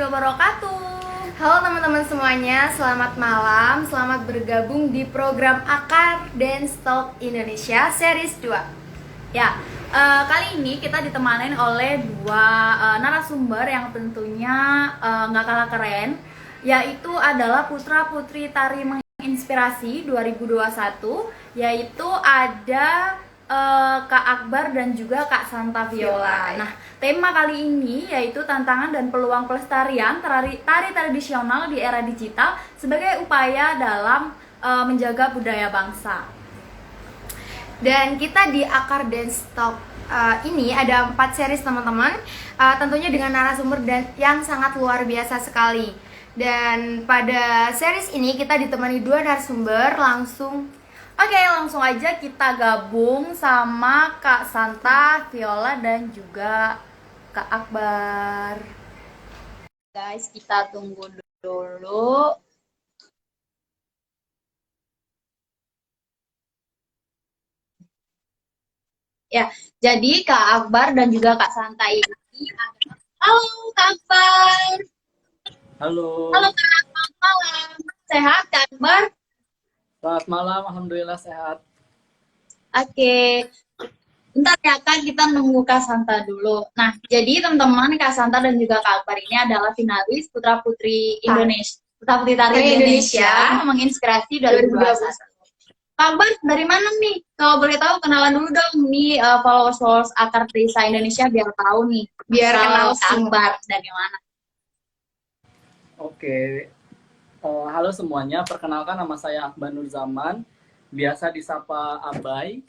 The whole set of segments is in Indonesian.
wabarakatuh. Halo teman-teman semuanya, selamat malam. Selamat bergabung di program Akar Dance Talk Indonesia Series 2. Ya, kali ini kita ditemanin oleh dua narasumber yang tentunya nggak kalah keren, yaitu adalah putra-putri tari menginspirasi 2021, yaitu ada Kak Akbar dan juga Kak Santa Viola. Nah, tema kali ini yaitu tantangan dan peluang pelestarian tari tradisional di era digital sebagai upaya dalam menjaga budaya bangsa. Dan kita di Akar Dance Talk ini ada 4 series teman-teman, tentunya dengan narasumber yang sangat luar biasa sekali. Dan pada series ini kita ditemani 2 narasumber Oke, langsung aja kita gabung sama Kak Santa Viola dan juga Kak Akbar. Guys, kita tunggu dulu. Ya, jadi Kak Akbar dan juga Kak Santa ini adalah... Halo Kak Akbar. Halo. Halo Kak, selamat malam. Sehat Kak Akbar? Selamat malam, alhamdulillah sehat. Oke. Bentar ya Kak, kita nunggu Kak Santa dulu. Nah, jadi teman-teman, Kak Santa dan juga Kak Akbar ini adalah finalis Putra-Putri Indonesia. Putra-Putri Tari Indonesia menginspirasi 2021. Kak Akbar, dari mana nih? Kalau boleh tahu, kenalan dulu dong nih followers Akar Desa Indonesia biar tahu nih. Biar kenal Kak Akbar dari mana. Oke. Halo semuanya, perkenalkan nama saya Akbar Nur Zaman, biasa disapa Abai.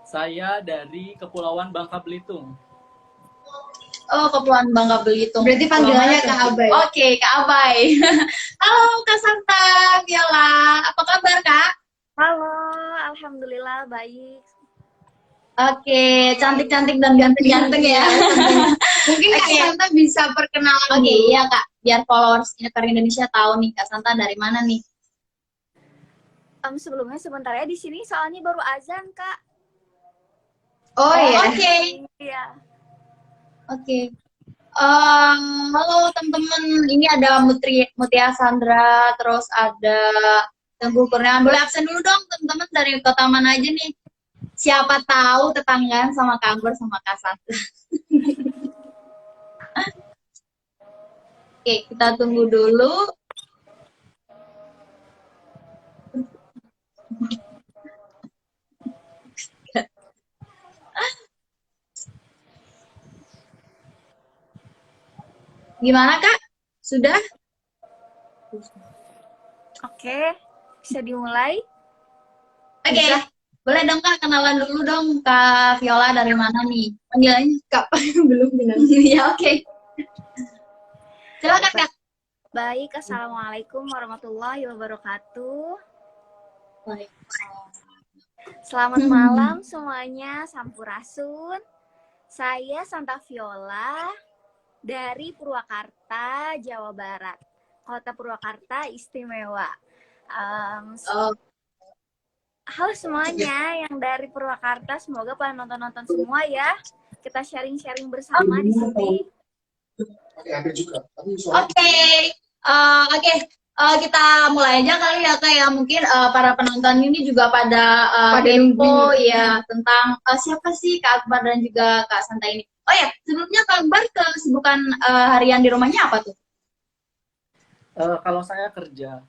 Saya dari Kepulauan Bangka Belitung. Oh, Kepulauan Bangka Belitung. Berarti panggilannya Kak Abai. Oke, Kak Abai. Halo Kak Santa Viola, apa kabar Kak? Halo, alhamdulillah baik. Oke, cantik-cantik dan ganteng-ganteng ya. Mungkin Kak Santa bisa perkenalan Oke, iya Kak, biar followers Akar Indonesia tahu nih Kak Santa dari mana nih. Sebelumnya sebentar ya, di sini soalnya baru azan Kak. Oh iya. Oke. Iya. Oke. Halo teman-teman, ini ada Mutia Sandra, terus ada Teguh Kurniawan. Boleh absen dulu dong teman-teman, dari kota mana aja nih? Siapa tahu tetanggaan sama Kak Akbar sama Kak Santa. Oke, kita tunggu dulu. Gimana Kak? Sudah? Oke, bisa dimulai? Oke. Boleh dong Kak, kenalan dulu dong Kak Viola dari mana nih? Panggilannya Kak, belum kenal. Ya oke. Silakan Kak. Baik, assalamualaikum warahmatullahi wabarakatuh. Baik. Selamat malam semuanya, sampurasun. Saya Santa Viola dari Purwakarta, Jawa Barat. Kota Purwakarta istimewa. Halo semuanya yang dari Purwakarta, semoga pada nonton-nonton semua ya. Kita sharing-sharing bersama di sini. Oke. Kita mulai aja kali ya Kak ya. Mungkin para penonton ini juga pada info ya tentang siapa sih Kak Akbar dan juga Kak Santa ini. Oh ya, sebelumnya Kak Akbar kesibukan harian di rumahnya apa tuh? Kalau saya kerja.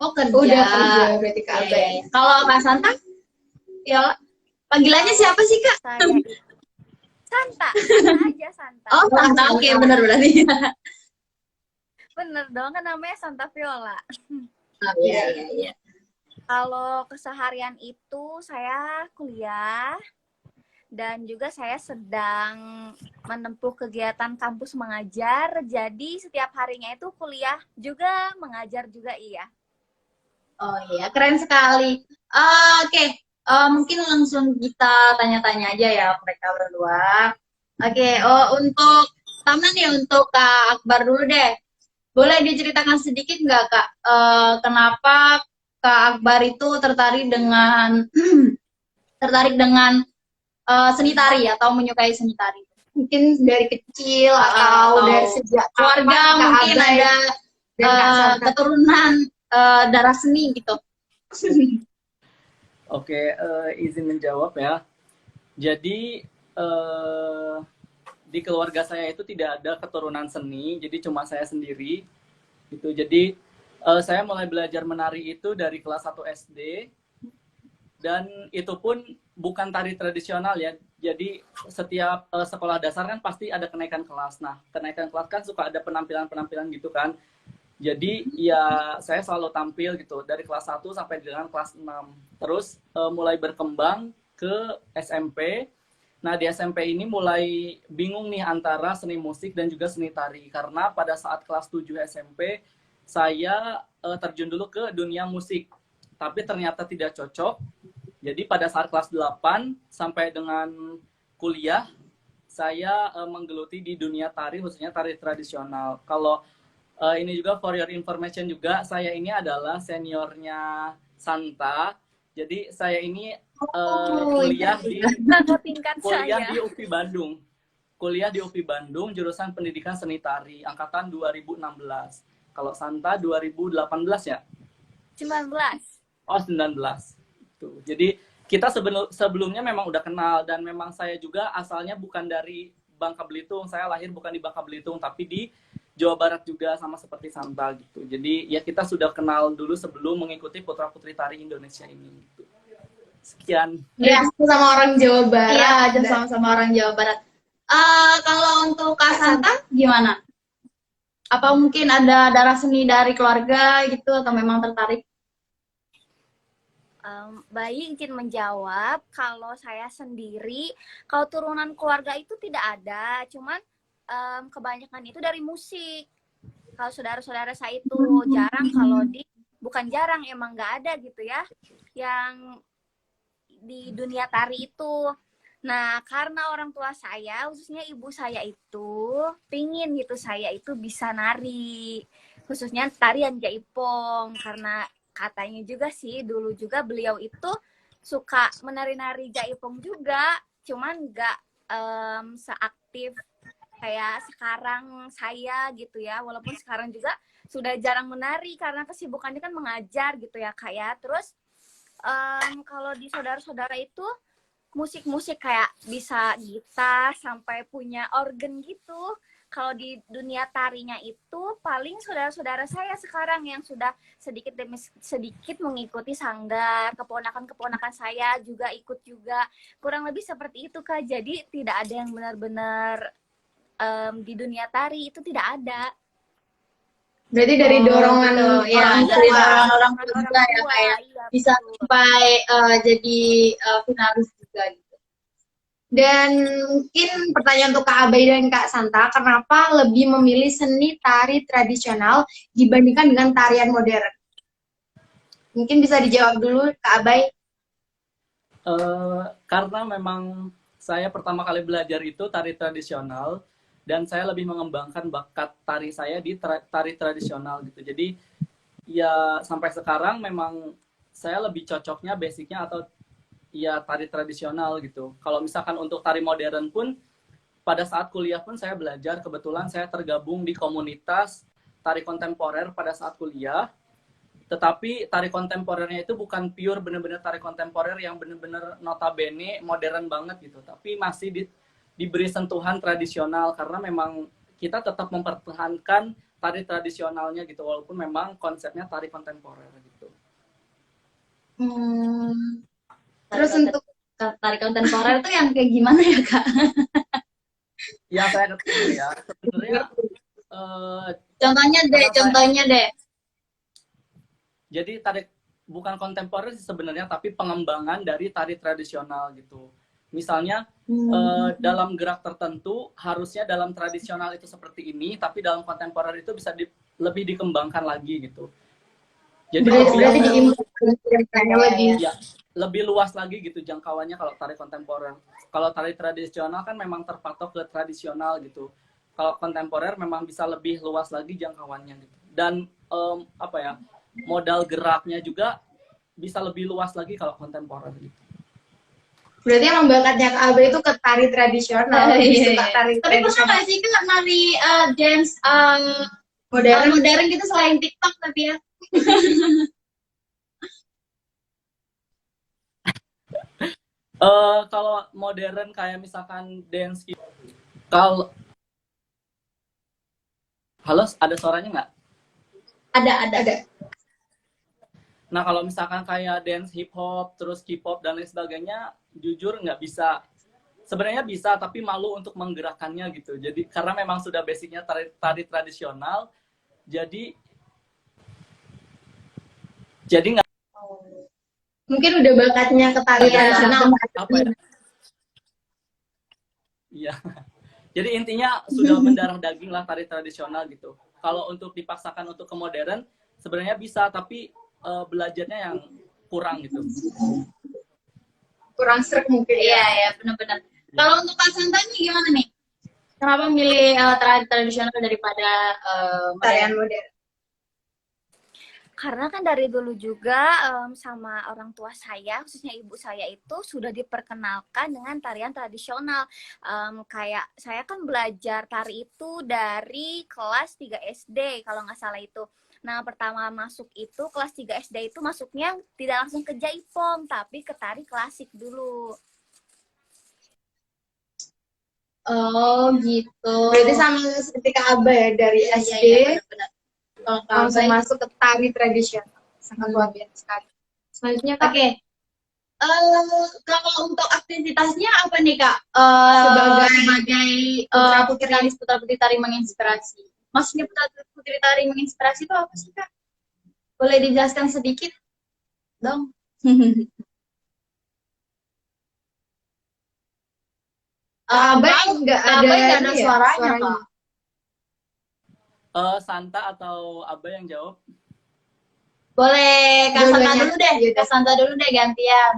Oh kerja. Udah kerja berarti Kak Abai. Iya. Kalau Kak Santa? Ya, panggilannya siapa sih Kak? Saya Santa, Santa aja Santa. Oh Santa, oke benar berarti. Bener dong, kan namanya Santa Viola. Iya. Kalau keseharian itu saya kuliah dan juga saya sedang menempuh kegiatan kampus mengajar. Jadi setiap harinya itu kuliah juga, mengajar juga iya. Oh iya, keren sekali. Oke, mungkin langsung kita tanya-tanya aja ya mereka berdua. Oke, untuk pertama nih untuk Kak Akbar dulu deh. Boleh diceritakan sedikit nggak Kak, kenapa Kak Akbar itu tertarik dengan seni tari atau menyukai seni tari? mungkin dari kecil atau dari sejak keluarga kapan Kak mungkin Abai ada dan Kak Santa? keturunan darah seni gitu. Oke, izin menjawab ya. Jadi di keluarga saya itu tidak ada keturunan seni, jadi cuma saya sendiri. Gitu. Jadi saya mulai belajar menari itu dari kelas 1 SD, dan itu pun bukan tari tradisional ya. Jadi setiap sekolah dasar kan pasti ada kenaikan kelas. Nah, kenaikan kelas kan suka ada penampilan-penampilan gitu kan. Jadi ya saya selalu tampil gitu dari kelas 1 sampai dengan kelas 6. Terus mulai berkembang ke SMP. Nah, di SMP ini mulai bingung nih antara seni musik dan juga seni tari. Karena pada saat kelas 7 SMP, saya terjun dulu ke dunia musik. Tapi ternyata tidak cocok. Jadi pada saat kelas 8 sampai dengan kuliah, saya menggeluti di dunia tari, khususnya tari tradisional. Kalau ini juga for your information juga, saya ini adalah seniornya Santa. Jadi saya ini kuliah di tingkat kuliah saya. di UPI Bandung. Kuliah di UPI Bandung, jurusan Pendidikan Seni Tari, angkatan 2016. Kalau Santa 2018 ya? 19. Oh, 19. Tuh. Jadi kita sebelumnya memang udah kenal, dan memang saya juga asalnya bukan dari Bangka Belitung. Saya lahir bukan di Bangka Belitung, tapi di Jawa Barat juga, sama seperti Santa gitu. Jadi ya kita sudah kenal dulu sebelum mengikuti Putra Putri Tari Indonesia ini. Gitu. Sekian. Ya, sama orang Jawa Barat. Iya, aja sama-sama orang Jawa Barat. Kalau untuk Kak Santa gimana? Apa mungkin ada darah seni dari keluarga gitu atau memang tertarik? Bayi izin menjawab, kalau saya sendiri, kalau turunan keluarga itu tidak ada, cuman kebanyakan itu dari musik. Kalau saudara-saudara saya itu jarang, bukan jarang, emang nggak ada gitu ya, yang di dunia tari itu. Nah, karena orang tua saya, khususnya ibu saya itu, pingin gitu saya itu bisa nari, khususnya tarian jaipong, karena katanya juga sih, dulu juga beliau itu suka menari-nari jaipong juga, cuman nggak seaktif kayak sekarang saya gitu ya, walaupun sekarang juga sudah jarang menari karena kesibukannya kan mengajar gitu ya Kak ya. Terus kalau di saudara-saudara itu musik-musik kayak bisa gitar sampai punya organ gitu. Kalau di dunia tarinya itu paling saudara-saudara saya sekarang yang sudah sedikit demi sedikit mengikuti sanggar, keponakan-keponakan saya juga ikut juga. Kurang lebih seperti itu Kak. Jadi tidak ada yang benar-benar di dunia tari itu tidak ada. Berarti dari dorongan gitu. Ya, orang dari tua. dorongan orang tua juga ya tua, kayak iya, bisa betul. sampai jadi finalis juga gitu. Dan mungkin pertanyaan untuk Kak Abai dan Kak Santa, kenapa lebih memilih seni tari tradisional dibandingkan dengan tarian modern? Mungkin bisa dijawab dulu Kak Abai. Karena memang saya pertama kali belajar itu tari tradisional, dan saya lebih mengembangkan bakat tari saya di tari tradisional gitu. Jadi ya sampai sekarang memang saya lebih cocoknya basicnya atau ya tari tradisional gitu. Kalau misalkan untuk tari modern pun, pada saat kuliah pun saya belajar, kebetulan saya tergabung di komunitas tari kontemporer pada saat kuliah. Tetapi tari kontemporernya itu bukan pure bener-bener tari kontemporer yang bener-bener notabene modern banget gitu. Tapi masih diberi sentuhan tradisional, karena memang kita tetap mempertahankan tari tradisionalnya gitu, walaupun memang konsepnya tari kontemporer gitu. Terus untuk tari kontemporer itu yang kayak gimana ya Kak? Ya saya ketemu ya, sebenarnya Contohnya deh. Jadi tari bukan kontemporer sebenarnya, tapi pengembangan dari tari tradisional gitu. Misalnya dalam gerak tertentu harusnya dalam tradisional itu seperti ini, tapi dalam kontemporer itu bisa lebih dikembangkan lagi gitu. Jadi lebih luas lagi gitu jangkauannya kalau tari kontemporer. Kalau tari tradisional kan memang terpatok ke tradisional gitu. Kalau kontemporer memang bisa lebih luas lagi jangkauannya gitu. Dan modal geraknya juga bisa lebih luas lagi kalau kontemporer gitu. Berarti emang bakatnya Kak Aba itu ke tari tradisional, Oh, lebih iya, suka iya. tari Tapi pernah tradisional. nggak sih Kak nari dance Modern. modern gitu selain TikTok tapi ya? Kalau modern kayak misalkan dance gitu, kalau halo ada suaranya nggak? Ada. Nah kalau misalkan kayak dance hip hop terus K-pop dan lain sebagainya, jujur nggak bisa. Sebenarnya bisa tapi malu untuk menggerakkannya gitu. Jadi karena memang sudah basicnya tari tradisional, jadi nggak Mungkin udah bakatnya ke tari Iya, tradisional. apa ya? Iya. Jadi intinya sudah mendarah daging lah tari tradisional gitu. Kalau untuk dipaksakan untuk ke modern, sebenarnya bisa, tapi belajarnya yang kurang gitu. Kurang sreg mungkin Iya, ya. ya, benar-benar. Kalau untuk Kak Santa nih gimana nih? Kenapa milih tari tradisional daripada modern? Tarian modern. Karena kan dari dulu juga sama orang tua saya, khususnya ibu saya itu sudah diperkenalkan dengan tarian tradisional. Kayak saya kan belajar tari itu dari kelas 3 SD kalau nggak salah itu. Nah, pertama masuk itu kelas 3 SD itu masuknya tidak langsung ke jaipong, tapi ke tari klasik dulu. Oh, gitu. Berarti sama seperti Kak Aba ya, dari Iya, SD iya, benar-benar. Kalau Kak langsung Abay- masuk ke tari tradisional. Sangat luar biasa sekali. Selanjutnya Kak, Oke. Kalau untuk aktivitasnya apa nih Kak? Sebagai putra-putri tari menginspirasi. Maksudnya putra-putri tari menginspirasi itu apa sih Kak? Boleh dijelaskan sedikit dong? Abay nggak ada, Abay nggak ada ini ya, suaranya Kak. Santa atau Aba yang jawab? Boleh Kak Santa Dua-duanya. dulu deh. Yaudah. Kak Santa dulu deh gantian.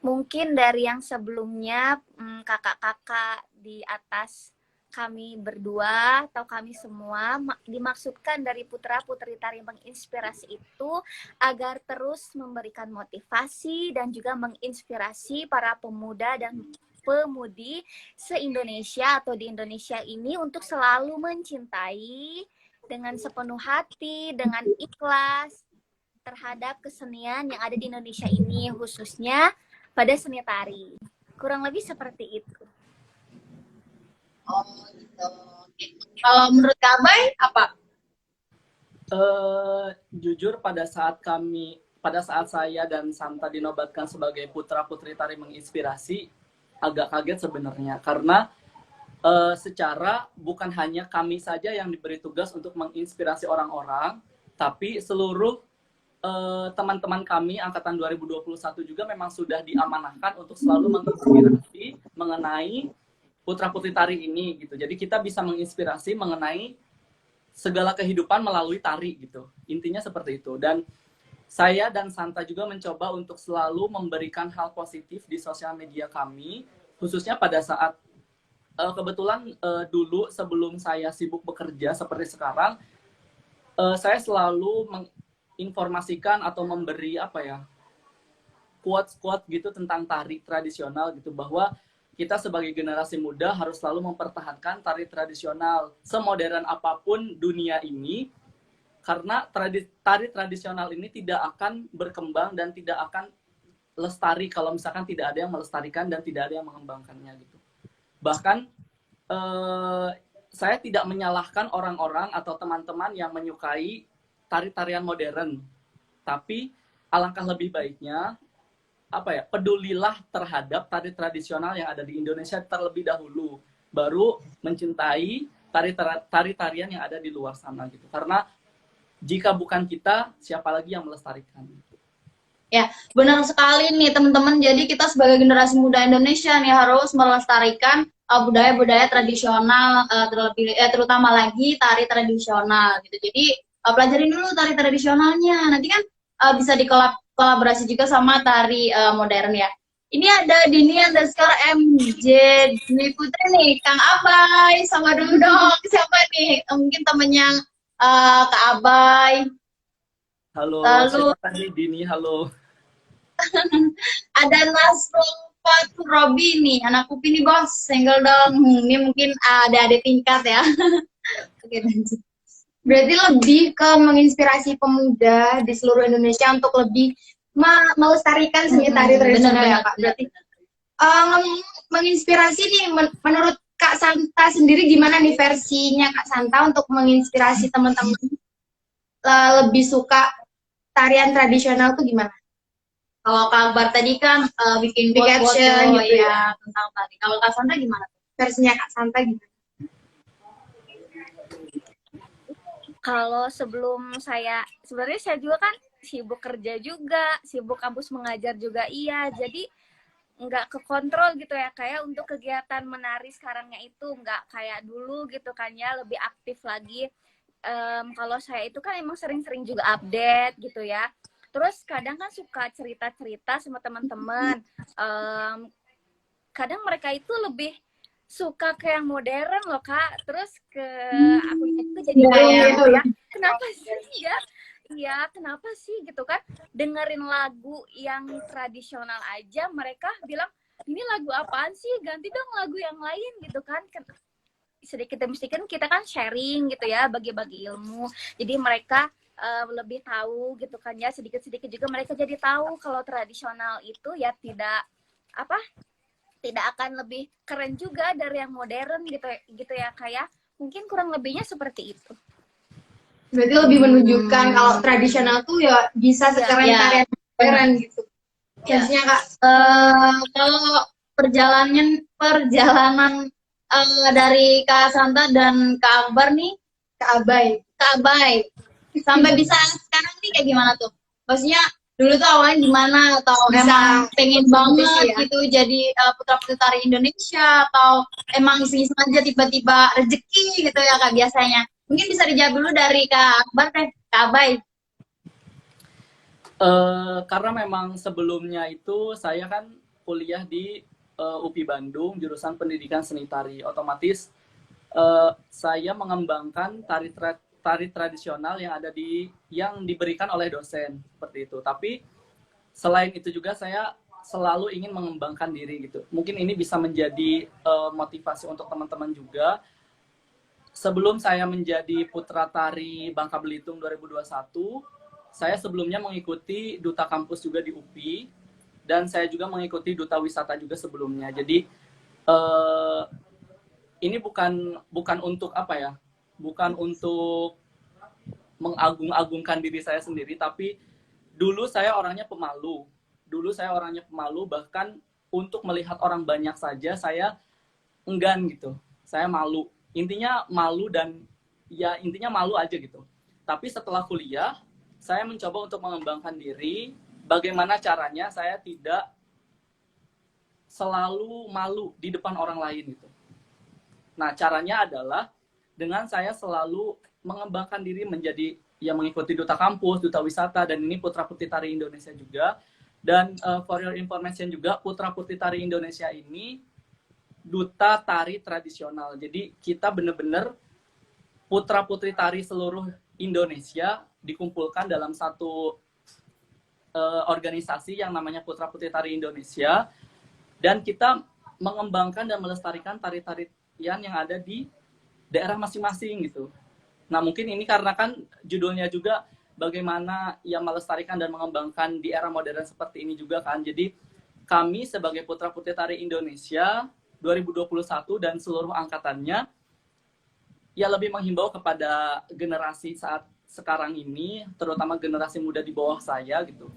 Mungkin dari yang sebelumnya kakak-kakak di atas kami berdua atau kami semua dimaksudkan dari putra-putri tari menginspirasi itu agar terus memberikan motivasi dan juga menginspirasi para pemuda dan pemudi se-Indonesia atau di Indonesia ini untuk selalu mencintai dengan sepenuh hati, dengan ikhlas terhadap kesenian yang ada di Indonesia ini, khususnya pada seni tari. Kurang lebih seperti itu. Oh gitu. Oke. Kalau menurut Kak Abay apa? Jujur pada saat saya dan Santa dinobatkan sebagai putra-putri tari menginspirasi, agak kaget sebenarnya karena secara bukan hanya kami saja yang diberi tugas untuk menginspirasi orang-orang, tapi seluruh teman-teman kami angkatan 2021 juga memang sudah diamanahkan untuk selalu menginspirasi mengenai putra-putri tari ini gitu. Jadi kita bisa menginspirasi mengenai segala kehidupan melalui tari gitu. Intinya seperti itu. Dan saya dan Santa juga mencoba untuk selalu memberikan hal positif di sosial media kami, khususnya pada saat kebetulan dulu sebelum saya sibuk bekerja seperti sekarang, saya selalu menginformasikan atau memberi quotes-quotes gitu tentang tari tradisional gitu, bahwa kita sebagai generasi muda harus selalu mempertahankan tari tradisional semodern apapun dunia ini, karena tari tradisional ini tidak akan berkembang dan tidak akan lestari kalau misalkan tidak ada yang melestarikan dan tidak ada yang mengembangkannya gitu. Bahkan saya tidak menyalahkan orang-orang atau teman-teman yang menyukai tari-tarian modern, tapi alangkah lebih baiknya pedulilah terhadap tari tradisional yang ada di Indonesia terlebih dahulu, baru mencintai tari-tarian yang ada di luar sana gitu. Karena jika bukan kita, siapa lagi yang melestarikan? Ya, benar sekali nih teman-teman. Jadi kita sebagai generasi muda Indonesia nih harus melestarikan budaya-budaya tradisional, terutama lagi tari tradisional gitu. Jadi pelajarin dulu tari tradisionalnya. Nanti kan bisa dikolaborasi juga sama tari modern ya. Ini ada Dini_MJ Dwi Putri nih, Kang Abay, sama dulu dong. Siapa nih? Mungkin temennya Kak Abay. Halo, Lalu siapa tadi? Dini, halo. ada Nasrul Fatur Robi nih, anak Upi nih bos, single dong. Ini mungkin ada tingkat ya. Oke, lanjut. Berarti lebih ke menginspirasi pemuda di seluruh Indonesia untuk lebih melestarikan seni tari tradisional ya Kak. Berarti menginspirasi nih menurut Kak Santa sendiri gimana nih versinya Kak Santa untuk menginspirasi teman-teman lebih suka tarian tradisional tuh gimana? Kalau Kak Akbar tadi kan bikin Big quote-quote action tuh, gitu ya tentang tari. Kalau Kak Sandra gimana? Versinya Kak Santa gimana? Kalau sebelum sebenarnya saya juga kan sibuk kerja juga, sibuk kampus mengajar juga iya, jadi nggak kekontrol gitu ya, kayak untuk kegiatan menari sekarangnya itu nggak kayak dulu gitu kan ya, lebih aktif lagi. Kalau saya itu kan emang sering-sering juga update gitu ya, terus kadang kan suka cerita-cerita sama teman-teman. Kadang mereka itu lebih suka ke yang modern loh Kak, terus ke aku itu jadi kayak gitu ya, kenapa sih ya, iya kenapa sih gitu kan, dengerin lagu yang tradisional aja mereka bilang ini lagu apaan sih, ganti dong lagu yang lain gitu kan. Sedikit demi sedikit kita kan sharing gitu ya, bagi-bagi ilmu, jadi mereka lebih tahu gitu kan ya, sedikit-sedikit juga mereka jadi tahu kalau tradisional itu ya tidak akan lebih keren juga dari yang modern gitu ya kayak mungkin kurang lebihnya seperti itu. Berarti lebih menunjukkan kalau tradisional tuh ya bisa sekeren Ya. tarian modern gitu. Ya. Versinya Kak. Kalau perjalanan dari Kak Santa dan Kak Akbar nih, Kak Abai. sampai bisa sekarang nih kayak gimana tuh? Maksudnya dulu tuh awalnya gimana, atau Bisa emang pengen banget ya? gitu jadi putra-putri tari Indonesia, atau emang iseng-iseng aja tiba-tiba rezeki gitu ya Kak biasanya? Mungkin bisa dijawab dulu dari Kak Akbar deh, Kak Abai. Karena memang sebelumnya itu saya kan kuliah di UPI Bandung, jurusan Pendidikan Seni Tari. Otomatis saya mengembangkan tari tradisional yang diberikan oleh dosen seperti itu. Tapi selain itu juga saya selalu ingin mengembangkan diri gitu. Mungkin ini bisa menjadi motivasi untuk teman-teman juga. Sebelum saya menjadi putra tari Bangka Belitung 2021, saya sebelumnya mengikuti duta kampus juga di UPI, dan saya juga mengikuti duta wisata juga sebelumnya. Jadi ini bukan untuk apa ya? Bukan untuk mengagung-agungkan diri saya sendiri, tapi dulu saya orangnya pemalu. Bahkan untuk melihat orang banyak saja saya enggan gitu. Saya malu. Intinya malu aja gitu. Tapi setelah kuliah, saya mencoba untuk mengembangkan diri. Bagaimana caranya saya tidak selalu malu di depan orang lain gitu. Nah, caranya adalah dengan saya selalu mengembangkan diri menjadi mengikuti duta kampus, duta wisata, dan ini Putra Putri Tari Indonesia juga. Dan for your information juga, Putra Putri Tari Indonesia ini duta tari tradisional. Jadi kita benar-benar Putra Putri Tari seluruh Indonesia dikumpulkan dalam satu organisasi yang namanya Putra Putri Tari Indonesia, dan kita mengembangkan dan melestarikan tari-tarian yang ada di daerah masing-masing gitu. Nah, mungkin ini karena kan judulnya juga bagaimana melestarikan dan mengembangkan di era modern seperti ini juga kan. Jadi kami sebagai Putra Putri Tari Indonesia 2021 dan seluruh angkatannya lebih menghimbau kepada generasi saat sekarang ini, terutama generasi muda di bawah saya gitu.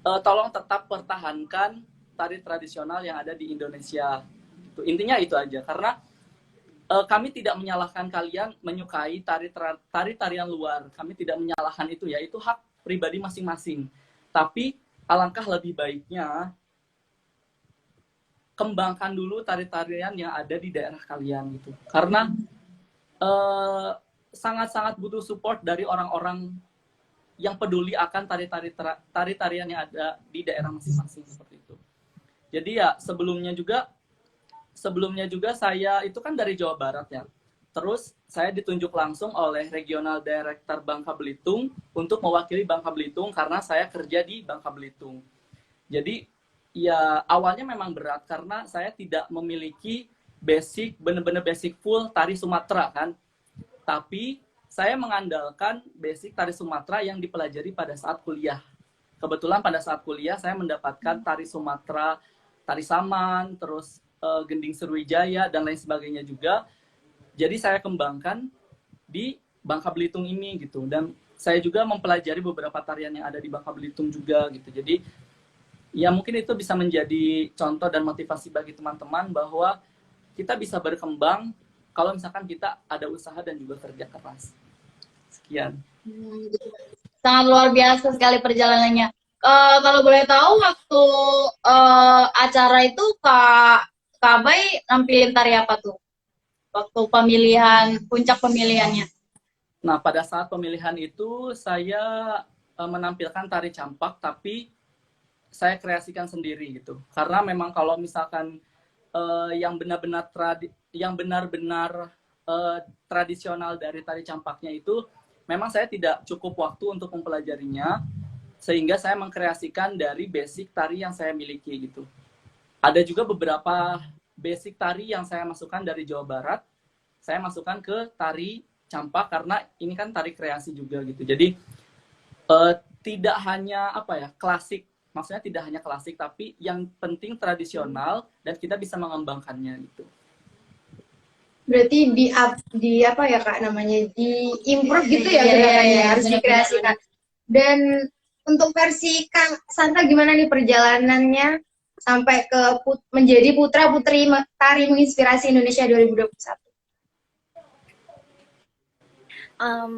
Tolong tetap pertahankan tari tradisional yang ada di Indonesia. Gitu. Intinya itu aja, karena kami tidak menyalahkan kalian menyukai tarian luar. Kami tidak menyalahkan itu, ya itu hak pribadi masing-masing. Tapi alangkah lebih baiknya kembangkan dulu tari-tarian yang ada di daerah kalian gitu. Karena sangat-sangat butuh support dari orang-orang yang peduli akan tari-tarian yang ada di daerah masing-masing seperti itu. Jadi sebelumnya juga saya itu kan dari Jawa Barat ya. Terus saya ditunjuk langsung oleh Regional Director Bangka Belitung untuk mewakili Bangka Belitung karena saya kerja di Bangka Belitung. Jadi ya awalnya memang berat karena saya tidak memiliki basic, benar-benar basic full tari Sumatera kan. Tapi saya mengandalkan basic tari Sumatera yang dipelajari pada saat kuliah. Kebetulan pada saat kuliah saya mendapatkan tari Sumatera, tari Saman, terus Gending Sriwijaya dan lain sebagainya juga. Jadi saya kembangkan di Bangka Belitung ini gitu. Dan saya juga mempelajari beberapa tarian yang ada di Bangka Belitung juga gitu. Jadi ya mungkin itu bisa menjadi contoh dan motivasi bagi teman-teman bahwa kita bisa berkembang kalau misalkan kita ada usaha dan juga kerja keras. Sekian. Sangat luar biasa sekali perjalanannya. Kalau boleh tahu waktu acara itu Kak Bay nampilin tari apa tuh? Waktu pemilihan, puncak pemilihannya. Nah, pada saat pemilihan itu saya menampilkan tari campak, tapi saya kreasikan sendiri gitu. Karena memang kalau misalkan yang benar-benar tradisional dari tari campaknya itu, memang saya tidak cukup waktu untuk mempelajarinya, sehingga saya mengkreasikan dari basic tari yang saya miliki gitu. Ada juga beberapa basic tari yang saya masukkan dari Jawa Barat, saya masukkan ke tari campak karena ini kan tari kreasi juga gitu. Jadi tidak hanya klasik, maksudnya tidak hanya klasik, tapi yang penting tradisional dan kita bisa mengembangkannya gitu. Berarti di apa ya Kak namanya, di improve gitu ya gerakannya, harus dikreasikan. Dan untuk versi Kang Santa gimana nih perjalanannya sampai ke menjadi putra putri tari menginspirasi Indonesia 2021?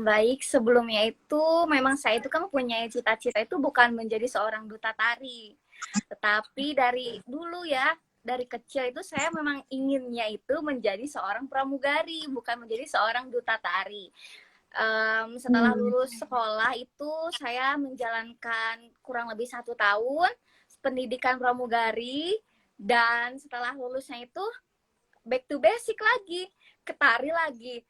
Baik, sebelumnya itu memang saya itu kan punya cita-cita itu bukan menjadi seorang duta tari, tetapi dari dulu ya, dari kecil itu saya memang inginnya itu menjadi seorang pramugari, bukan menjadi seorang duta tari. Setelah lulus sekolah itu saya menjalankan kurang lebih 1 tahun pendidikan pramugari, dan setelah lulusnya itu back to basic lagi, ke tari lagi.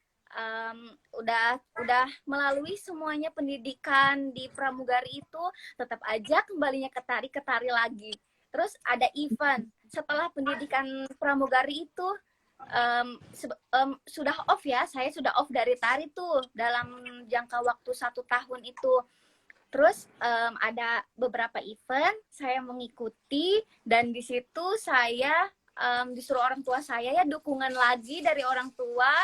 Udah melalui semuanya pendidikan di pramugari itu, tetap aja kembalinya ke tari lagi. Terus ada event setelah pendidikan pramugari itu, sudah off ya, saya sudah off dari tari tuh dalam jangka waktu 1 tahun itu. Terus ada beberapa event saya mengikuti, dan di situ saya disuruh orang tua saya ya, dukungan lagi dari orang tua,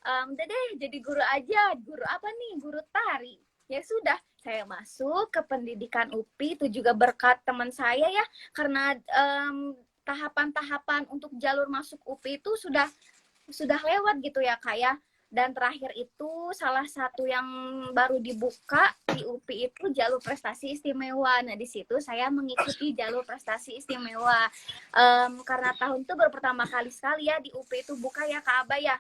udah deh jadi guru aja. Guru apa nih? Guru tari. Ya sudah, saya masuk ke pendidikan UPI itu juga berkat teman saya ya, karena tahapan-tahapan untuk jalur masuk UPI itu sudah lewat gitu ya Kak ya. Dan terakhir itu salah satu yang baru dibuka di UPI itu jalur prestasi istimewa. Nah di situ saya mengikuti jalur prestasi istimewa. Karena tahun itu baru pertama kali sekali ya di UPI itu buka ya Kak Aba ya,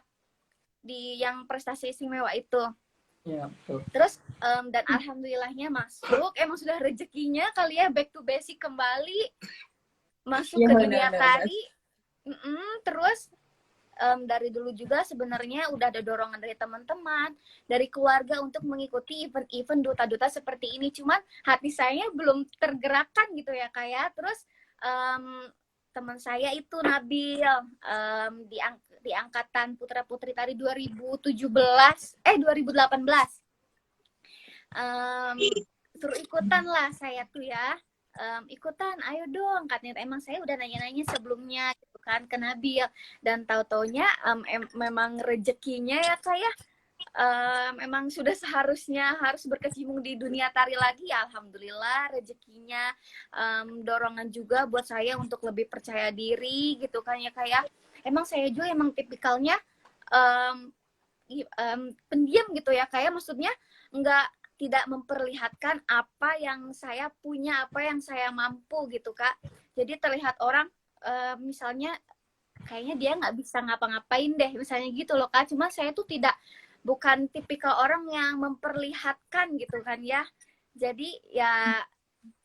di yang prestasi istimewa itu. Ya, betul. Terus dan alhamdulillahnya masuk, emang sudah rezekinya kali ya, back to basic kembali, masuk ke dunia tari. Terus dari dulu juga sebenarnya udah ada dorongan dari teman-teman, dari keluarga untuk mengikuti event-event duta-duta seperti ini. Cuman hati saya belum tergerakkan gitu ya kayak. Terus teman saya itu Nabil di angkatan Putra Putri Tari 2018. Suruh ikutan lah saya tuh ya. Ikutan, ayo dong katanya. Emang saya udah nanya-nanya sebelumnya gitu kan ke Nabil, dan tahu-taunya memang rezekinya ya kayak memang sudah seharusnya harus berkecimpung di dunia tari lagi ya. Alhamdulillah rezekinya, dorongan juga buat saya untuk lebih percaya diri gitu kan ya kayak. Emang saya juga emang tipikalnya pendiam gitu ya kayak, maksudnya tidak memperlihatkan apa yang saya punya, apa yang saya mampu gitu Kak. Jadi terlihat orang misalnya kayaknya dia nggak bisa ngapa-ngapain deh misalnya gitu loh Kak. Cuma saya tuh bukan tipikal orang yang memperlihatkan gitu kan ya. Jadi ya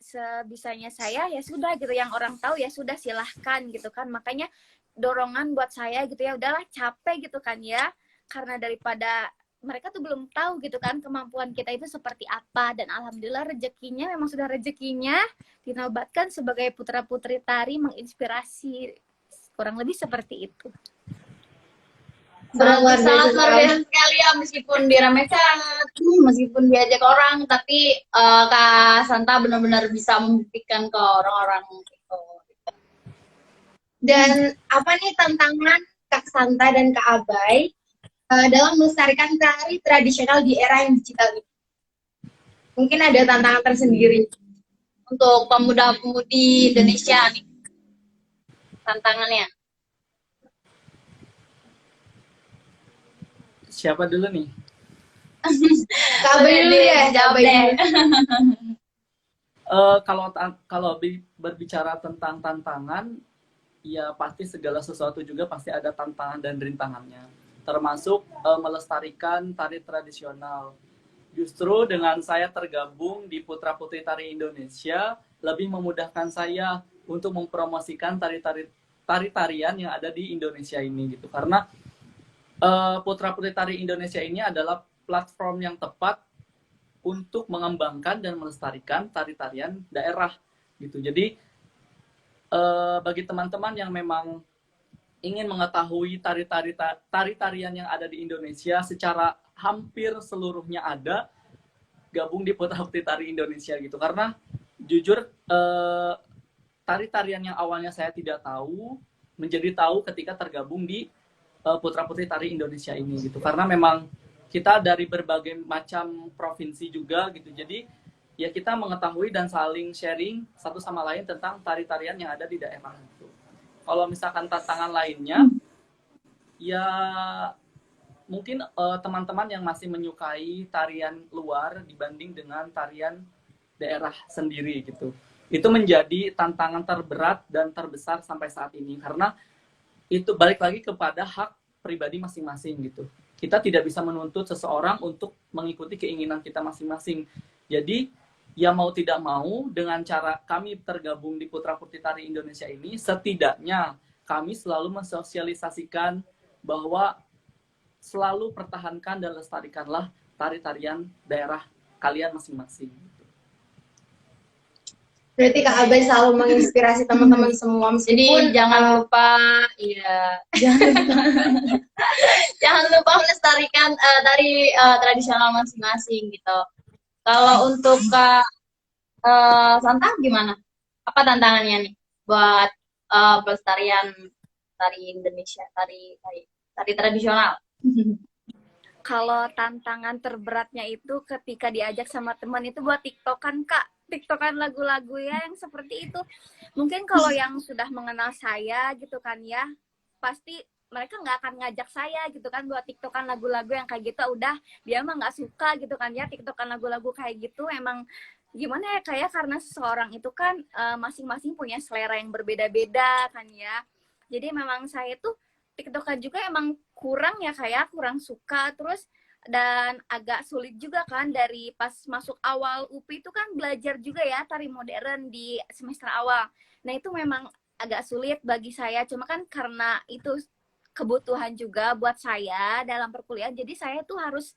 sebisanya saya ya sudah gitu, yang orang tahu ya sudah silahkan gitu kan. Makanya dorongan buat saya gitu ya, udahlah capek gitu kan ya. karena daripada mereka tuh belum tahu gitu kan kemampuan kita itu seperti apa, dan alhamdulillah rezekinya memang sudah rezekinya dinobatkan sebagai putra-putri tari menginspirasi, kurang lebih seperti itu. Sangat luar biasa sekali ya, meskipun diramaikan, meskipun diajak orang, tapi Kak Santa benar-benar bisa membuktikan ke orang-orang itu. Dan apa nih tantangan Kak Santa dan Kak Abai dalam melestarikan tari tradisional di era yang digital ini? Mungkin ada tantangan tersendiri Untuk pemuda-pemudi Indonesia nih, tantangannya. Siapa dulu nih? Kak Abai dulu ya, Kak jawab Abai deh. dulu. Kalau berbicara tentang tantangan, ya pasti segala sesuatu juga pasti ada tantangan dan rintangannya. Termasuk melestarikan tari tradisional. Justru dengan saya tergabung di Putra Putri Tari Indonesia, lebih memudahkan saya untuk mempromosikan tari-tarian yang ada di Indonesia ini gitu. Karena Putra Putri Tari Indonesia ini adalah platform yang tepat untuk mengembangkan dan melestarikan tari-tarian daerah gitu. Jadi bagi teman-teman yang memang ingin mengetahui tari-tarian yang ada di Indonesia secara hampir seluruhnya ada, gabung di Putra Putri Tari Indonesia gitu. Karena jujur tari-tarian yang awalnya saya tidak tahu menjadi tahu ketika tergabung di Putra Putri Tari Indonesia ini gitu. Karena memang kita dari berbagai macam provinsi juga gitu. Jadi ya kita mengetahui dan saling sharing satu sama lain tentang tari-tarian yang ada di daerah itu. Kalau misalkan tantangan lainnya, ya mungkin teman-teman yang masih menyukai tarian luar dibanding dengan tarian daerah sendiri gitu. Itu menjadi tantangan terberat dan terbesar sampai saat ini. Karena itu balik lagi kepada hak pribadi masing-masing gitu. Kita tidak bisa menuntut seseorang untuk mengikuti keinginan kita masing-masing. Jadi ya mau tidak mau, dengan cara kami tergabung di Putra Putri Tari Indonesia ini, setidaknya kami selalu mensosialisasikan bahwa selalu pertahankan dan lestarikanlah tari-tarian daerah kalian masing-masing. Berarti Kak Abai selalu menginspirasi teman-teman semua, meskipun Jadi jangan lupa, jangan lupa melestarikan tari tradisional masing-masing gitu. Kalau untuk Kak Santa gimana? Apa tantangannya nih buat pelestarian tari Indonesia, tari tradisional? Kalau tantangan terberatnya itu ketika diajak sama teman itu buat TikTokan, Kak. TikTokan lagu-lagu ya yang seperti itu. Mungkin kalau yang sudah mengenal saya gitu kan ya, pasti mereka nggak akan ngajak saya gitu kan buat TikTokan lagu-lagu yang kayak gitu. Udah, dia mah nggak suka gitu kan ya TikTokan lagu-lagu kayak gitu. Emang gimana ya, kayak karena seseorang itu kan masing-masing punya selera yang berbeda-beda kan ya. Jadi memang saya tuh TikTokan juga emang kurang ya, kayak kurang suka. Terus dan agak sulit juga kan dari pas masuk awal UPI itu kan belajar juga ya tari modern di semester awal. Nah itu memang agak sulit bagi saya, cuma kan karena itu kebutuhan juga buat saya dalam perkuliahan, jadi saya tuh harus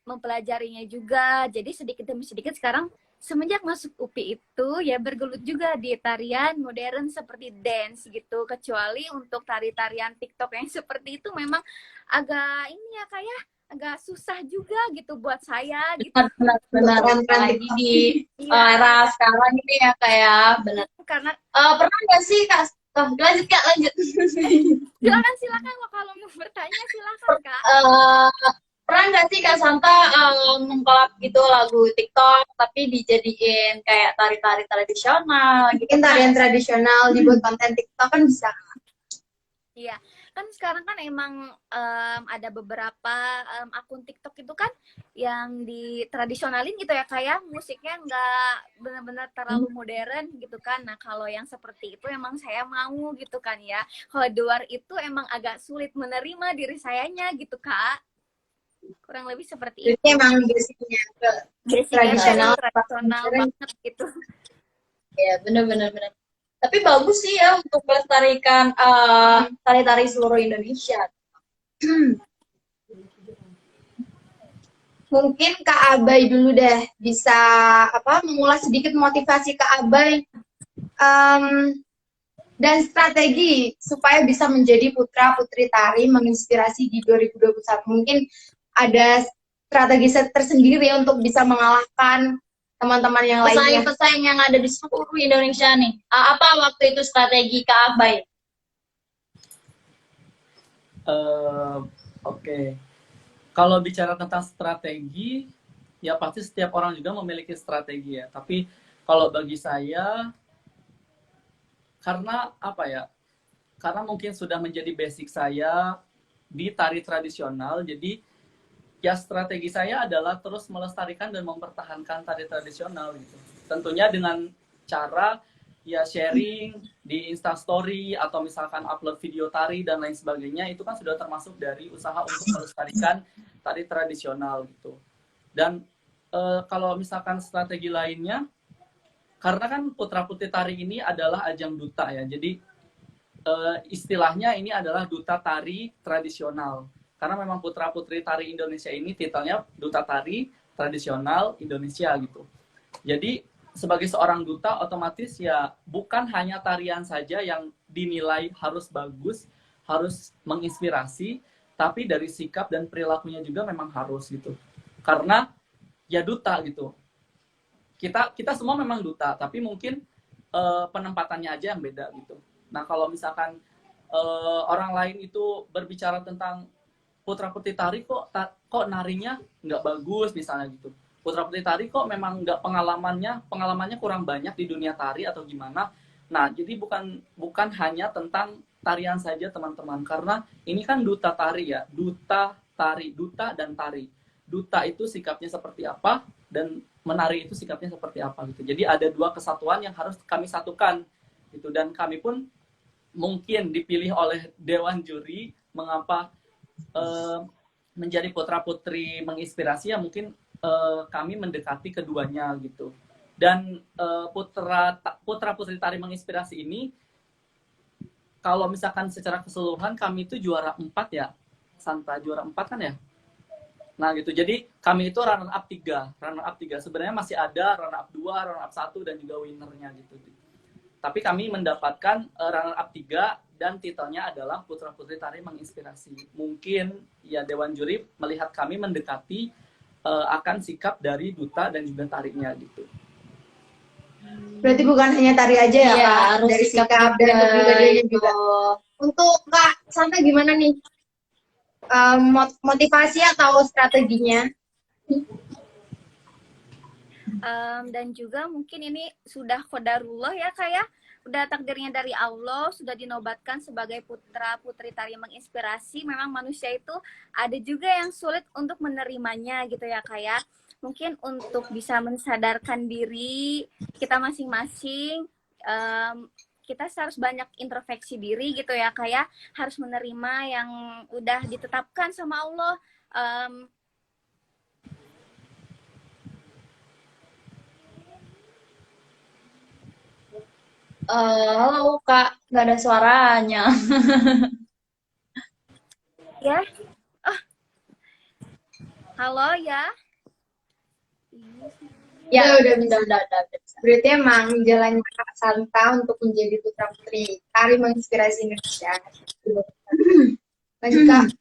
mempelajarinya juga. Jadi sedikit demi sedikit sekarang semenjak masuk UPI itu ya bergelut juga di tarian modern seperti dance gitu. Kecuali untuk tari-tarian TikTok yang seperti itu memang agak ini ya, kayak agak susah juga gitu buat saya gitu. Benar lagi di era sekarang ini ya, kayak benar. Karena Pernah nggak sih Kak? Lanjut Kak, lanjut. silakan kalau mau bertanya silakan Kak. Pernah nggak sih Kak Santa mengkolab gitu lagu TikTok tapi dijadiin kayak tari-tari tradisional gitu? mungkin tarian tradisional dibuat konten TikTok kan bisa. Iya, kan sekarang kan emang ada beberapa akun TikTok itu kan yang ditradisionalin gitu ya, kayak musiknya nggak benar-benar terlalu modern gitu kan. Nah kalau yang seperti itu emang saya mau gitu kan ya. Kalau di luar itu emang agak sulit menerima diri sayanya gitu Kak. Kurang lebih seperti itu. Jadi emang basicnya ke Tradisional tradisional banget gitu. Ya benar-benar. Tapi bagus sih ya untuk melestarikan tari-tari seluruh Indonesia. Mungkin Kak Abai dulu deh bisa mengulas sedikit motivasi Kak Abai em, dan strategi supaya bisa menjadi putra putri tari menginspirasi di 2021. Mungkin ada strategi tersendiri untuk bisa mengalahkan teman-teman yang lainnya. Pesaing-pesaing yang ada di seluruh Indonesia nih. Apa waktu itu strategi Kak Abai? Oke. Kalau bicara tentang strategi, ya pasti setiap orang juga memiliki strategi ya. Tapi kalau bagi saya, karena apa ya? Karena mungkin sudah menjadi basic saya di tari tradisional, jadi ya strategi saya adalah terus melestarikan dan mempertahankan tari tradisional gitu. Tentunya dengan cara ya sharing di Instastory atau misalkan upload video tari dan lain sebagainya, itu kan sudah termasuk dari usaha untuk melestarikan tari tradisional gitu. Dan kalau misalkan strategi lainnya, karena kan putra putri tari ini adalah ajang duta ya, jadi istilahnya ini adalah duta tari tradisional. Karena memang putra putri tari Indonesia ini titelnya duta tari tradisional Indonesia gitu. Jadi sebagai seorang duta otomatis ya bukan hanya tarian saja yang dinilai harus bagus, harus menginspirasi, tapi dari sikap dan perilakunya juga memang harus gitu. Karena ya duta gitu. Kita semua memang duta, tapi mungkin penempatannya aja yang beda gitu. Nah kalau misalkan orang lain itu berbicara tentang putra putri tari kok narinya nggak bagus misalnya gitu, putra putri tari kok memang nggak pengalamannya kurang banyak di dunia tari atau gimana. Nah jadi bukan hanya tentang tarian saja teman-teman, karena ini kan duta tari ya, duta tari, duta dan tari. Duta itu sikapnya seperti apa dan menari itu sikapnya seperti apa gitu. Jadi ada dua kesatuan yang harus kami satukan gitu, dan kami pun mungkin dipilih oleh dewan juri mengapa menjadi putra putri menginspirasi ya, mungkin kami mendekati keduanya gitu. Dan putra putri tari menginspirasi ini kalau misalkan secara keseluruhan kami itu juara 4 ya, Santa juara 4 kan ya. Nah gitu, jadi kami itu runner up 3. Sebenarnya masih ada runner up 2, runner up 1 dan juga winnernya gitu. Tapi kami mendapatkan runner up 3 dan titelnya adalah putra putri tari menginspirasi. Mungkin ya dewan juri melihat kami mendekati akan sikap dari duta dan juga tarinya gitu. Berarti bukan hanya tari aja ya, Iya, Kak? harus Dari sikap sikap dan juga, kepribadiannya gitu. juga. Untuk Kak Santa gimana nih? Motivasi atau strateginya? Dan juga mungkin ini sudah qadarullah ya Kak ya, udah takdirnya dari Allah, sudah dinobatkan sebagai putra putri tari menginspirasi. Memang manusia itu ada juga yang sulit untuk menerimanya gitu ya Kak ya. Mungkin untuk bisa mensadarkan diri kita masing-masing, kita harus banyak introspeksi diri gitu ya Kak ya, harus menerima yang udah ditetapkan sama Allah. Halo Kak, nggak ada suaranya. Ya, halo ya. Ya, udah. udah. Berarti emang jalannya Kak Santa untuk menjadi putra putri tari menginspirasi Indonesia. Lanjut Kak.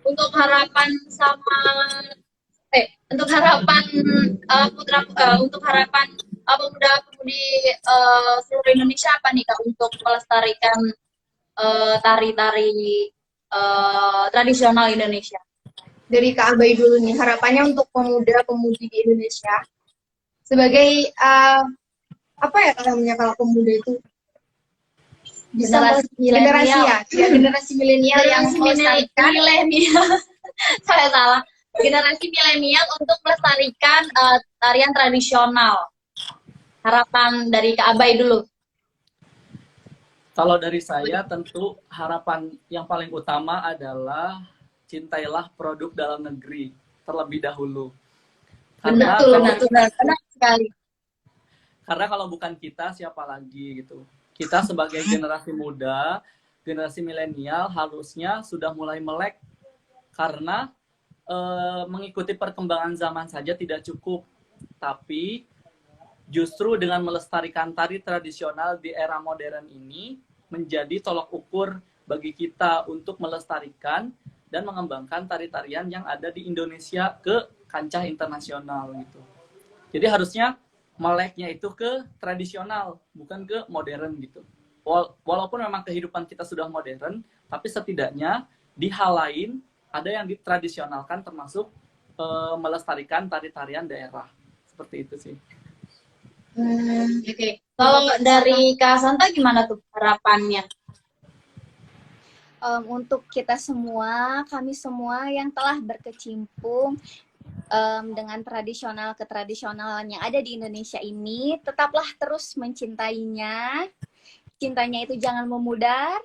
Untuk harapan untuk harapan pemuda-pemudi seluruh Indonesia apa nih Kak untuk melestarikan tari-tari tradisional Indonesia? Dari Kak Abai dulu nih, harapannya untuk pemuda-pemudi di Indonesia sebagai apa ya namanya kalau pemuda itu bisa generasi milenial yang melestarikan saya salah, generasi milenial untuk melestarikan tarian tradisional. Harapan dari Kak Abai dulu. Kalau dari saya tentu harapan yang paling utama adalah cintailah produk dalam negeri terlebih dahulu. Benar sekali. Karena kalau bukan kita siapa lagi gitu. Kita sebagai generasi muda, generasi milenial harusnya sudah mulai melek karena mengikuti perkembangan zaman saja tidak cukup, tapi justru dengan melestarikan tari tradisional di era modern ini menjadi tolok ukur bagi kita untuk melestarikan dan mengembangkan tari-tarian yang ada di Indonesia ke kancah internasional gitu. Jadi harusnya meleknya itu ke tradisional, bukan ke modern gitu. Walaupun memang kehidupan kita sudah modern, tapi setidaknya di hal lain ada yang ditradisionalkan, termasuk melestarikan tari-tarian daerah. Seperti itu sih. Oke. Kalau dari Kak Santa gimana tuh harapannya? Untuk kita semua, kami semua yang telah berkecimpung dengan tradisional ketradisionalan yang ada di Indonesia ini, tetaplah terus mencintainya. Cintanya itu jangan memudar.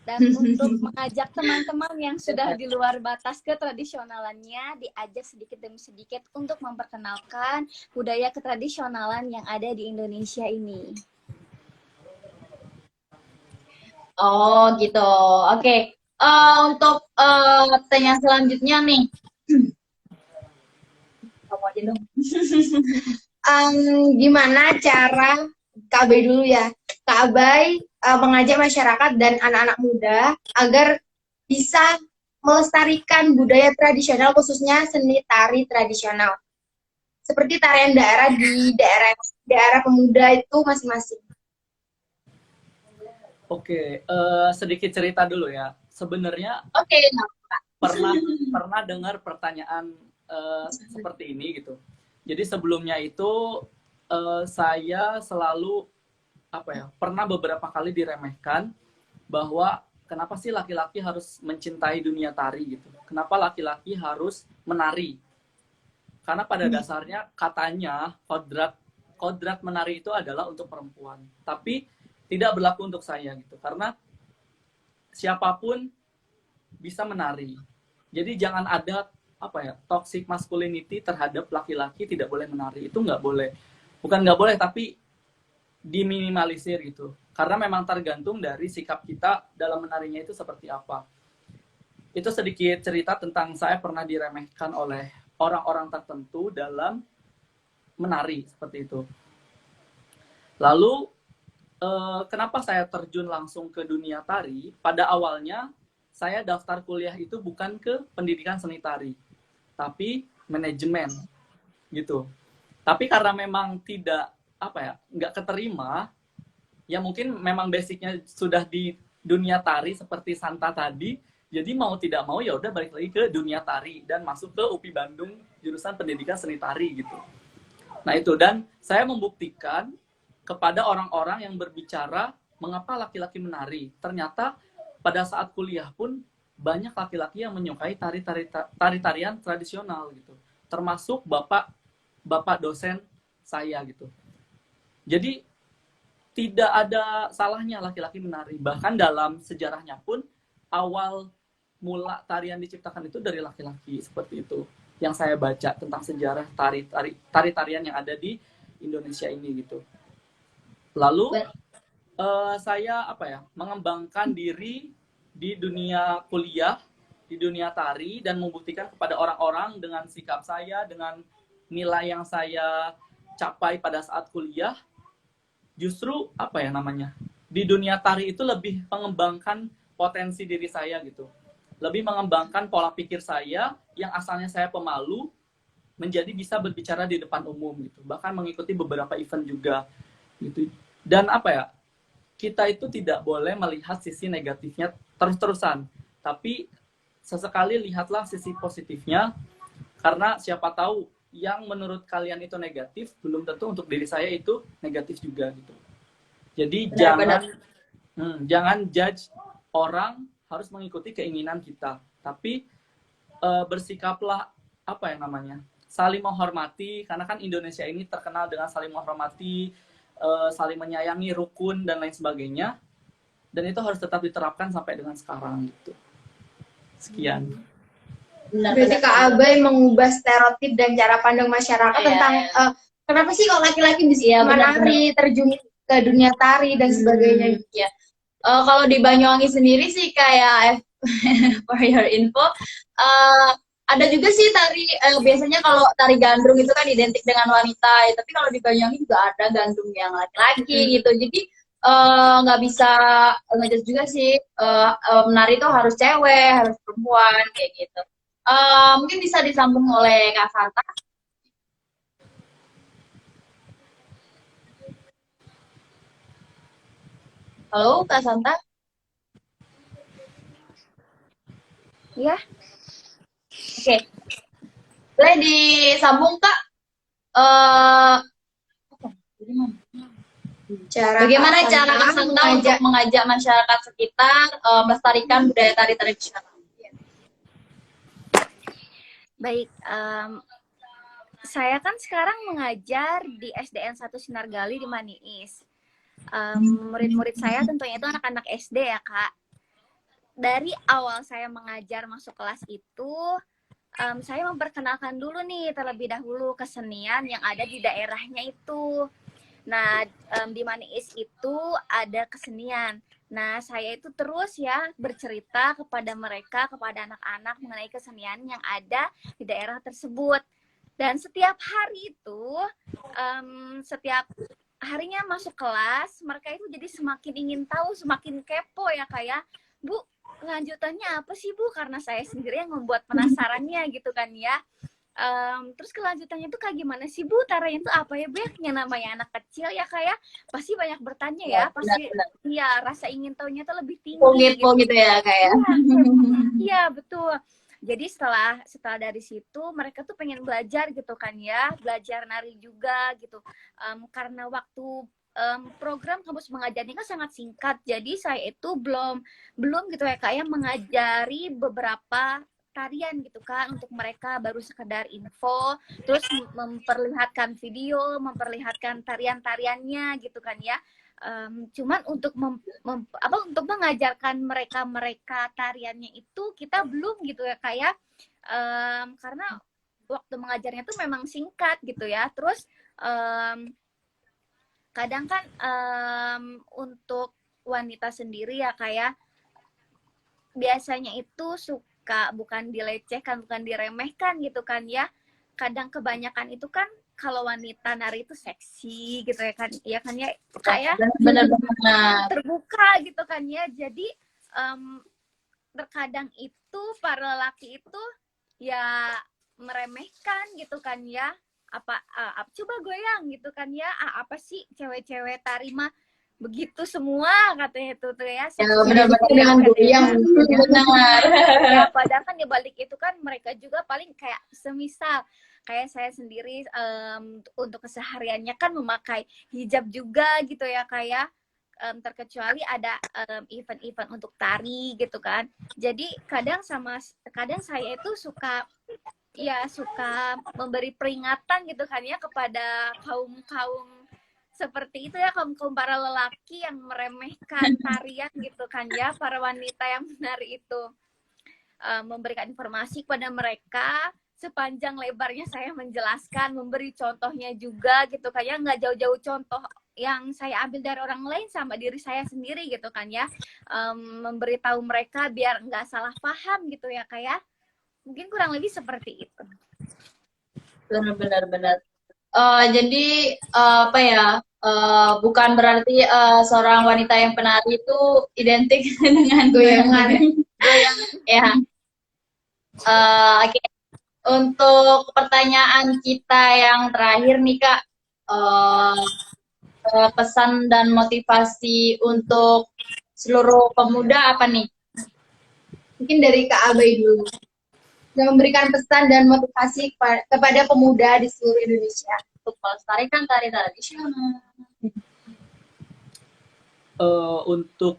Dan untuk mengajak teman-teman yang sudah di luar batas ketradisionalannya, diajak sedikit demi sedikit untuk memperkenalkan budaya ketradisionalan yang ada di Indonesia ini. Oh gitu. Oke. Untuk pertanyaan selanjutnya nih. Kamu aja dong. Gimana cara Kak Abai dulu ya? Kak Abai mengajak masyarakat dan anak-anak muda agar bisa melestarikan budaya tradisional, khususnya seni tari tradisional. Seperti tarian daerah di daerah pemuda itu masing-masing. Oke, sedikit cerita dulu ya. Sebenarnya Oke. pernah dengar pertanyaan seperti ini gitu. Jadi sebelumnya itu saya selalu pernah beberapa kali diremehkan bahwa kenapa sih laki-laki harus mencintai dunia tari gitu? Kenapa laki-laki harus menari? Karena pada dasarnya katanya kodrat menari itu adalah untuk perempuan. Tapi tidak berlaku untuk saya gitu. Karena siapapun bisa menari. Jadi jangan ada toxic masculinity terhadap laki-laki tidak boleh menari. Itu nggak boleh. Bukan nggak boleh, tapi diminimalisir gitu. Karena memang tergantung dari sikap kita dalam menarinya itu seperti apa. Itu sedikit cerita tentang saya pernah diremehkan oleh orang-orang tertentu dalam menari seperti itu. Lalu kenapa saya terjun langsung ke dunia tari? Pada awalnya saya daftar kuliah itu bukan ke pendidikan seni tari, tapi manajemen gitu. Tapi karena memang nggak keterima, ya mungkin memang basicnya sudah di dunia tari seperti Santa tadi, jadi mau tidak mau ya udah balik lagi ke dunia tari dan masuk ke UPI Bandung jurusan pendidikan seni tari gitu. Nah itu, dan saya membuktikan kepada orang-orang yang berbicara mengapa laki-laki menari. Ternyata pada saat kuliah pun banyak laki-laki yang menyukai tari-tarian tradisional gitu. Termasuk bapak dosen saya gitu. Jadi tidak ada salahnya laki-laki menari. Bahkan dalam sejarahnya pun awal mula tarian diciptakan itu dari laki-laki, seperti itu. Yang saya baca tentang sejarah tari-tarian yang ada di Indonesia ini gitu. Lalu saya mengembangkan diri di dunia kuliah, di dunia tari, dan membuktikan kepada orang-orang dengan sikap saya, dengan nilai yang saya capai pada saat kuliah, justru di dunia tari itu lebih mengembangkan potensi diri saya gitu, lebih mengembangkan pola pikir saya yang asalnya saya pemalu menjadi bisa berbicara di depan umum gitu, bahkan mengikuti beberapa event juga gitu. Dan kita itu tidak boleh melihat sisi negatifnya terus-terusan, tapi sesekali lihatlah sisi positifnya, karena siapa tahu yang menurut kalian itu negatif belum tentu untuk diri saya itu negatif juga gitu. Jadi jangan judge orang harus mengikuti keinginan kita, tapi bersikaplah saling menghormati, karena kan Indonesia ini terkenal dengan saling menghormati, saling menyayangi, rukun, dan lain sebagainya. Dan itu harus tetap diterapkan sampai dengan sekarang gitu. Sekian. Berarti Kak Abai mengubah stereotip dan cara pandang masyarakat tentang kenapa sih kok laki-laki bisa menari, terjun ke dunia tari dan sebagainya. Ya. Kalau di Banyuwangi sendiri sih kayak for your info, eh, ada juga sih tari, biasanya kalau tari gandrung itu kan identik dengan wanita, ya, tapi kalau di Banyuwangi juga ada gandrung yang laki-laki gitu. Jadi nggak bisa ngejudge juga sih, menari itu harus cewek, harus perempuan kayak gitu. Mungkin bisa disambung oleh Kak Santa. Halo Kak Santa. Ya, Oke, boleh disambung Kak. Eh, Bagaimana cara Kak Santa untuk mengajak masyarakat sekitar melestarikan budaya tari tradisional? baik. Saya kan sekarang mengajar di SDN 1 Sinargali di Maniis. Murid-murid saya tentunya itu anak-anak SD ya, Kak. Dari awal saya mengajar masuk kelas itu, saya memperkenalkan dulu nih terlebih dahulu kesenian yang ada di daerahnya itu. Nah, di Maniis itu ada kesenian. Nah, saya itu terus ya bercerita kepada mereka, kepada anak-anak mengenai kesenian yang ada di daerah tersebut. Dan setiap hari itu, setiap harinya masuk kelas, mereka itu jadi semakin ingin tahu, semakin kepo ya kayak, Bu, kelanjutannya apa sih Bu? Karena saya sendiri yang membuat penasarannya gitu kan ya. Terus kelanjutannya itu kayak gimana sih Bu? Tarian itu apa ya Bu? Yang namanya anak kecil ya kayak pasti banyak bertanya ya, pasti ya rasa ingin tahunya itu lebih tinggi gitu ya kayak. Iya betul. Jadi setelah dari situ mereka tuh pengen belajar gitu kan ya, belajar nari juga gitu. Karena waktu program kampus mengajarnya kan sangat singkat, jadi saya itu belum gitu ya kayak mengajari beberapa tarian gitu kan untuk mereka, baru sekedar info, terus memperlihatkan video, memperlihatkan tarian-tariannya gitu kan ya. Cuman untuk untuk mengajarkan mereka tariannya itu kita belum gitu ya kayak karena waktu mengajarnya tuh memang singkat gitu ya. Terus kadang kan untuk wanita sendiri ya kayak biasanya itu suka bukan dilecehkan, bukan diremehkan gitu kan ya. Kadang kebanyakan itu kan kalau wanita nari itu seksi gitu ya kan ya kayak benar-benar terbuka gitu kan ya. Jadi terkadang itu para lelaki itu ya meremehkan gitu kan ya, apa coba goyang gitu kan ya, apa sih cewek-cewek tari mah begitu semua katanya itu tuh ya, benar-benar dengan goyang benar. Ya padahal kan di balik itu kan mereka juga paling kayak semisal kayak saya sendiri untuk kesehariannya kan memakai hijab juga gitu ya kayak terkecuali ada event-event untuk tari gitu kan. Jadi kadang saya itu suka memberi peringatan gitu kan ya kepada kaum seperti itu ya, kaum para lelaki yang meremehkan tarian gitu kan ya, para wanita yang menari itu. Memberikan informasi kepada mereka sepanjang lebarnya, saya menjelaskan, memberi contohnya juga gitu kan ya, nggak jauh-jauh contoh yang saya ambil dari orang lain sama diri saya sendiri gitu kan ya, memberitahu mereka biar nggak salah paham gitu ya kayak, mungkin kurang lebih seperti itu. Benar. Jadi apa ya, bukan berarti seorang wanita yang penari itu identik dengan goyangan. Ya. Oke. Untuk pertanyaan kita yang terakhir nih Kak, pesan dan motivasi untuk seluruh pemuda apa nih? Mungkin dari Kak Abai dulu. Dan memberikan pesan dan motivasi kepada pemuda di seluruh Indonesia untuk melestarikan tari tradisional. Untuk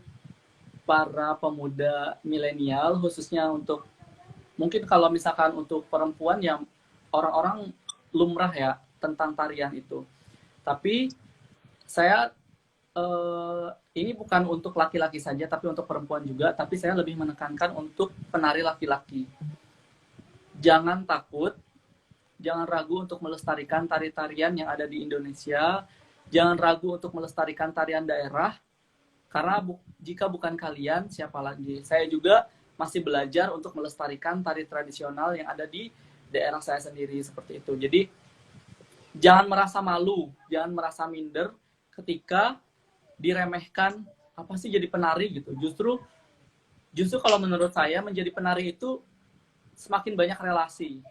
para pemuda milenial, khususnya untuk mungkin kalau misalkan untuk perempuan yang orang-orang lumrah ya tentang tarian itu. Tapi saya ini bukan untuk laki-laki saja, tapi untuk perempuan juga. Tapi saya lebih menekankan untuk penari laki-laki. Jangan takut, jangan ragu untuk melestarikan tari-tarian yang ada di Indonesia. Jangan ragu untuk melestarikan tarian daerah. Karena jika bukan kalian, siapa lagi? Saya juga masih belajar untuk melestarikan tari tradisional yang ada di daerah saya sendiri seperti itu. Jadi jangan merasa malu, jangan merasa minder ketika diremehkan, apa sih jadi penari gitu. Justru kalau menurut saya menjadi penari itu semakin banyak relasi.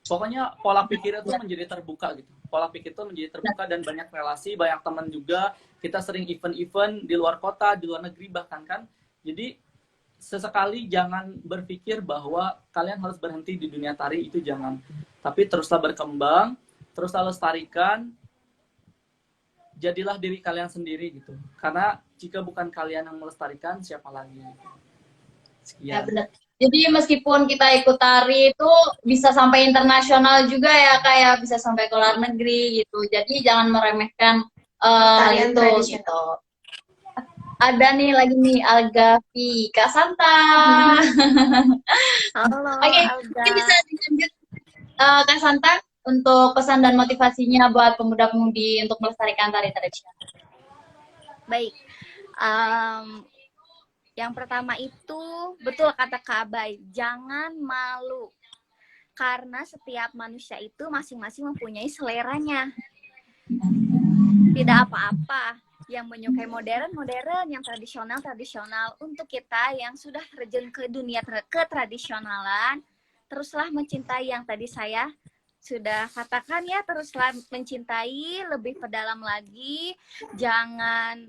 Pokoknya pola pikir itu menjadi terbuka gitu. Pola pikir itu menjadi terbuka dan banyak relasi, banyak teman juga. Kita sering event-event di luar kota, di luar negeri bahkan kan. Jadi sesekali jangan berpikir bahwa kalian harus berhenti di dunia tari, itu jangan. Tapi teruslah berkembang, teruslah lestarikan, jadilah diri kalian sendiri gitu. Karena jika bukan kalian yang melestarikan, siapa lagi? Sekian. Ya benar. Jadi meskipun kita ikut tari itu bisa sampai internasional juga ya, kayak bisa sampai ke luar negeri gitu. Jadi jangan meremehkan Tarian itu tradisional. gitu. Ada nih lagi nih Algavi, Kak Santa. Halo, Oke, Alga. mungkin bisa dilanjut Kak Santa untuk pesan dan motivasinya buat pemuda-pemudi untuk melestarikan tari tradisional. Baik. Yang pertama itu, betul kata Kak Abai, jangan malu. Karena setiap manusia itu masing-masing mempunyai seleranya. Tidak apa-apa. Yang menyukai modern, yang tradisional. Untuk kita yang sudah terjun ke dunia ketradisionalan, teruslah mencintai yang tadi saya sudah katakan ya, teruslah mencintai, lebih perdalam lagi. Jangan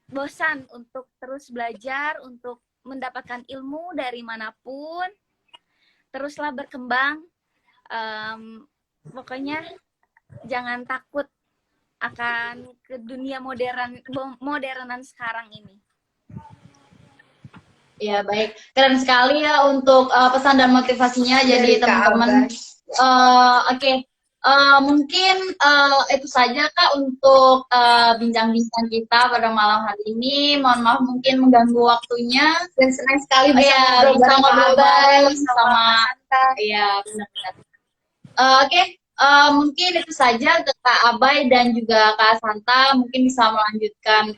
bosan untuk terus belajar, untuk mendapatkan ilmu dari manapun. Teruslah berkembang. Pokoknya jangan takut akan ke dunia modernan sekarang ini. Ya baik, keren sekali ya untuk pesan dan motivasinya. Jadi Dari Kak teman-teman, oke, mungkin itu saja Kak untuk bincang-bincang kita pada malam hari ini. Mohon maaf mungkin mengganggu waktunya. Dan senang sekali bisa Ya, ngobrol bisa bareng Kak ngobrol Abai, bareng sama, Santa. ya benar-benar. Oke, mungkin itu saja untuk Kak Abai dan juga Kak Santa. Mungkin bisa melanjutkan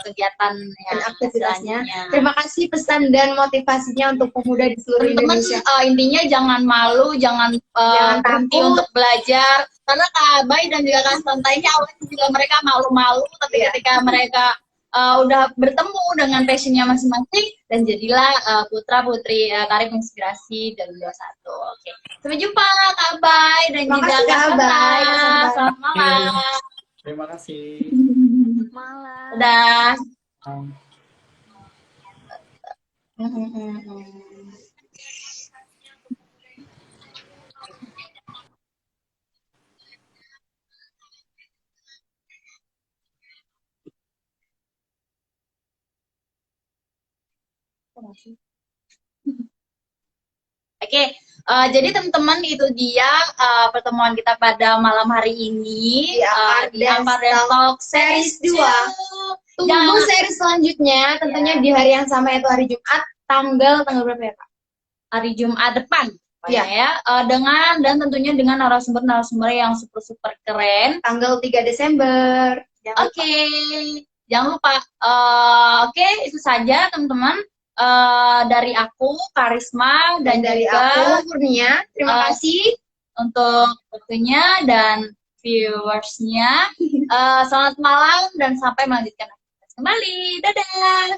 kegiatan Dan aktivitasnya. selanjutnya. Terima kasih pesan dan motivasinya untuk pemuda di seluruh Teman-teman, Indonesia. intinya jangan malu, jangan Jangan berhenti takut. untuk belajar. Karena Kak Abai dan juga Kak Santa ini awalnya juga mereka malu-malu, tapi Iya. ketika mereka udah bertemu dengan passionnya masing-masing, dan jadilah putra-putri tari inspirasi 2021. Oke, sampai jumpa Kak Abai dan Terima juga kasih, Kak Kak Santa. Abai, Kak Santa. Selamat malam. Terima kasih. Malam. Dadah. Um, Oke, jadi teman-teman itu dia pertemuan kita pada malam hari ini Di di Akar Akar Dance Talk Series Series 2. 2. Tunggu seri selanjutnya, tentunya di hari yang sama, yaitu hari Jumat, tanggal berapa ya Kak? Hari Jumat depan. Iya. Ya, dengan dan tentunya dengan narasumber-narasumber yang super keren. Tanggal 3 Desember. Jangan lupa. Oke, jangan lupa. Oke, itu saja teman-teman. Dari aku Karisma dan dari juga aku Kurnia, terima kasih. untuk waktunya dan viewersnya. Selamat malam dan sampai melanjutkan aktivitas kembali. Dadah.